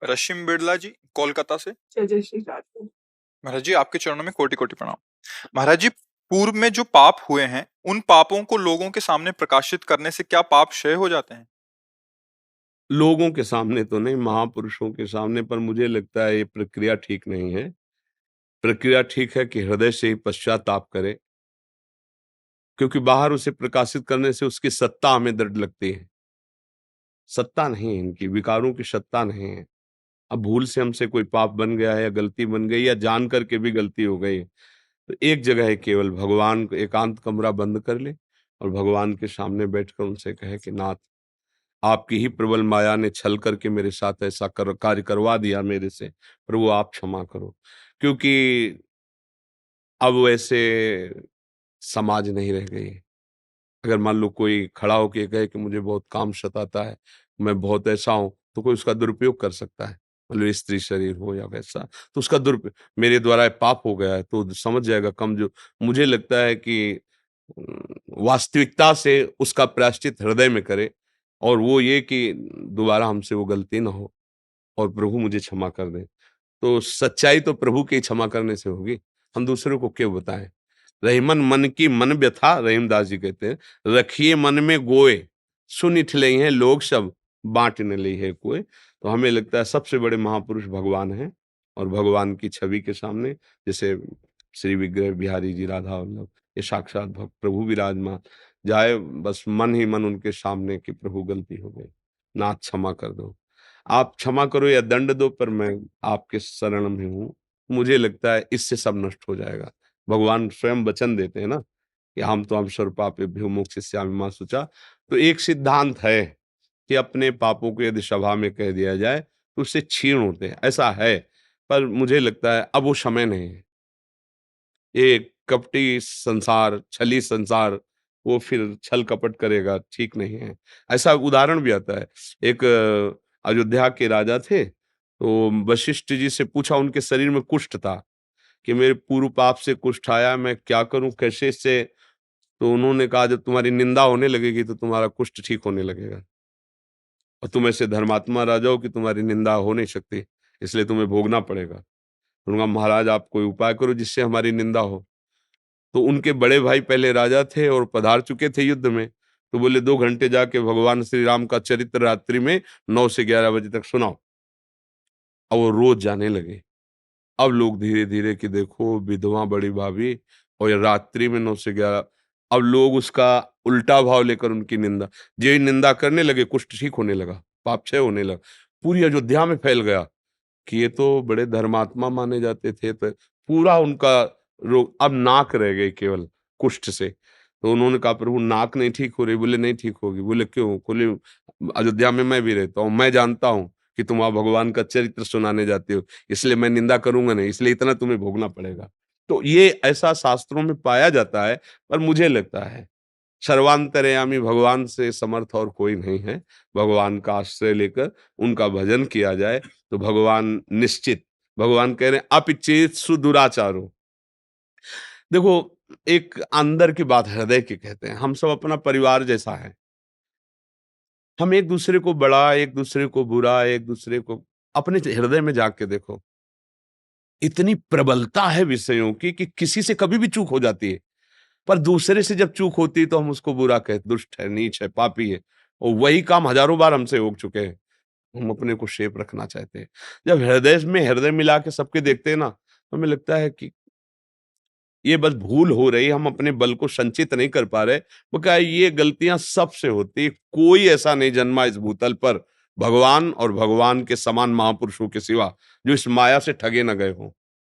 रश्मि बिड़ला जी, कोलकाता से। जय श्री राधे। महाराज जी, आपके चरणों में कोटि कोटि प्रणाम। महाराज जी, पूर्व में जो पाप हुए हैं, उन पापों को लोगों के सामने प्रकाशित करने से क्या पाप क्षय हो जाते हैं? लोगों के सामने तो नहीं, महापुरुषों के सामने, पर मुझे लगता है ये प्रक्रिया ठीक नहीं है। प्रक्रिया ठीक है कि हृदय से ही पश्चाताप करे, क्योंकि बाहर उसे प्रकाशित करने से उसकी सत्ता हमें दृढ़ लगती है। सत्ता नहीं है इनकी, विकारों की सत्ता नहीं है। अब भूल से हमसे कोई पाप बन गया है या गलती बन गई या जान करके भी गलती हो गई, तो एक जगह है केवल भगवान को, एकांत कमरा बंद कर ले और भगवान के सामने बैठकर उनसे कहे कि नाथ, आपकी ही प्रबल माया ने छल करके मेरे साथ ऐसा कार्य करवा दिया मेरे से, प्रभु आप क्षमा करो। क्योंकि अब वैसे समाज नहीं रह गई। अगर मान लो कोई खड़ा होके कहे कि मुझे बहुत काम सताता है, मैं बहुत ऐसा हूं, तो कोई उसका दुरुपयोग कर सकता है। मतलब स्त्री शरीर हो या वैसा, तो उसका दुरुपयोग, मेरे द्वारा ये पाप हो गया है तो समझ जाएगा कम। जो मुझे लगता है कि वास्तविकता से उसका प्रायश्चित हृदय में करे, और वो ये कि दोबारा हमसे वो गलती ना हो और प्रभु मुझे क्षमा कर दे। तो सच्चाई तो प्रभु के क्षमा करने से होगी, हम दूसरों को क्यों बताएं। रहीमन मन की मन व्यथा, रहीमदास जी कहते हैं, रखिए मन में गोए, सुन इठले हैं लोग सब, बांट न ली है कोई। तो हमें लगता है सबसे बड़े महापुरुष भगवान हैं, और भगवान की छवि के सामने, जैसे श्री विग्रह बिहारी जी, राधा वल्लभ, ये साक्षात भक्त प्रभु विराजमान जाए, बस मन ही मन उनके सामने कि प्रभु गलती हो गई, नाथ क्षमा कर दो। आप क्षमा करो या दंड दो, पर मैं आपके शरण में हूँ। मुझे लगता है इससे सब नष्ट हो जाएगा। भगवान स्वयं वचन देते हैं ना कि हम तो हम सर्वपापेभ्यो मोक्षयिष्यामि मा शुचा। तो एक सिद्धांत है कि अपने पापों को यदि सभा में कह दिया जाए तो उससे क्षीण होते हैं, ऐसा है। पर मुझे लगता है अब वो समय नहीं है। ये कपटी संसार, छली संसार, वो फिर छल कपट करेगा, ठीक नहीं है। ऐसा उदाहरण भी आता है। एक अयोध्या के राजा थे, तो वशिष्ठ जी से पूछा, उनके शरीर में कुष्ठ था, कि मेरे पूर्व पाप से कुष्ठ आया, मैं क्या करूं, कैसे से। तो उन्होंने कहा, जब तुम्हारी निंदा होने लगेगी तो तुम्हारा कुष्ठ ठीक होने लगेगा, और तुम ऐसे धर्मात्मा राजा हो कि तुम्हारी निंदा हो नहीं सकती, इसलिए तुम्हें भोगना पड़ेगा। उन्होंने कहा, महाराज आप कोई उपाय करो जिससे हमारी निंदा हो। तो उनके बड़े भाई पहले राजा थे और पधार चुके थे युद्ध में, तो बोले 2 घंटे जाके भगवान श्री राम का चरित्र रात्रि में 9 से 11 बजे तक सुनाओ। अब वो रोज जाने लगे। अब लोग धीरे धीरे कि देखो विधवा बड़ी भाभी, और ये रात्रि में 9 से 11, अब लोग उसका उल्टा भाव लेकर उनकी निंदा, जो निंदा करने लगे, कुष्ठ ठीक होने लगा, पाप क्षय होने लगा। पूरी अयोध्या में फैल गया कि ये तो बड़े धर्मात्मा माने जाते थे। तो पूरा उनका रोग, अब नाक रह गई केवल कुष्ठ से। तो उन्होंने कहा, प्रभु नाक नहीं ठीक हो रही। बोले नहीं ठीक होगी। बोले क्यों? बोले अयोध्या में मैं भी रहता हूँ, मैं जानता हूँ कि तुम आप भगवान का चरित्र सुनाने जाते हो, इसलिए मैं निंदा करूंगा नहीं, इसलिए इतना तुम्हें भोगना पड़ेगा। तो ये ऐसा शास्त्रों में पाया जाता है। पर मुझे लगता है सर्वांतर्यामी भगवान से समर्थ और कोई नहीं है। भगवान का आश्रय लेकर उनका भजन किया जाए तो भगवान निश्चित, भगवान कह रहे हैं अपिचेत सुदुराचारो। देखो, एक अंदर की बात हृदय की कहते हैं, हम सब अपना परिवार जैसा है। हम एक दूसरे को बड़ा, एक दूसरे को बुरा, एक दूसरे को, अपने हृदय में जाके देखो, इतनी प्रबलता है विषयों की कि किसी से कभी भी चूक हो जाती है, पर दूसरे से जब चूक होती है तो हम उसको बुरा कहते, दुष्ट है, नीच है, पापी है। और वही काम हजारों बार हमसे हो चुके हैं। हम अपने को शेप रखना चाहते हैं। जब हृदय में हृदय मिला के सबके देखते हैं ना, तो हमें लगता है कि ये बस भूल हो रही, हम अपने बल को संचित नहीं कर पा रहे। वो क्या है, ये गलतियां सबसे होती है। कोई ऐसा नहीं जन्मा इस भूतल पर, भगवान और भगवान के समान महापुरुषों के सिवा, जो इस माया से ठगे न गए हों।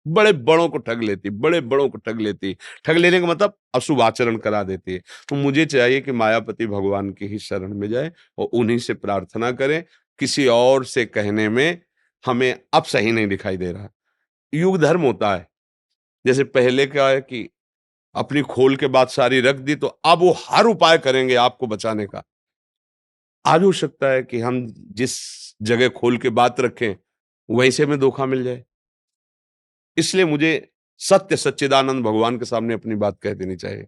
बड़े बड़ों को ठग लेती, बड़े बड़ों को ठग लेती। ठग लेने का मतलब अशुभ आचरण करा देती है। तो मुझे चाहिए कि मायापति भगवान की ही शरण में जाए और उन्हीं से प्रार्थना करें। किसी और से कहने में हमें अब सही नहीं दिखाई दे रहा। युग धर्म होता है, जैसे पहले क्या है कि अपनी खोल के बात सारी रख दी, तो अब वो हर उपाय करेंगे आपको बचाने का। आज हो सकता है कि हम जिस जगह खोल के बात रखें, वहीं से हमें धोखा मिल जाए। इसलिए मुझे सत्य सच्चिदानंद भगवान के सामने अपनी बात कह देनी चाहिए।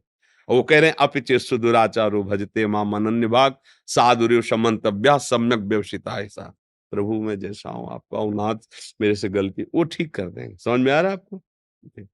और वो कह रहे हैं अपिचे सुदुराचारो भजते माम अनन्य भाग, साधुर्यो समन्तव्या सम्यक व्यवसिता ऐसा। प्रभु मैं जैसा हूँ आपका हूँ नाथ, मेरे से गलती वो ठीक कर देंगे। समझ में आ रहा है आपको? जी।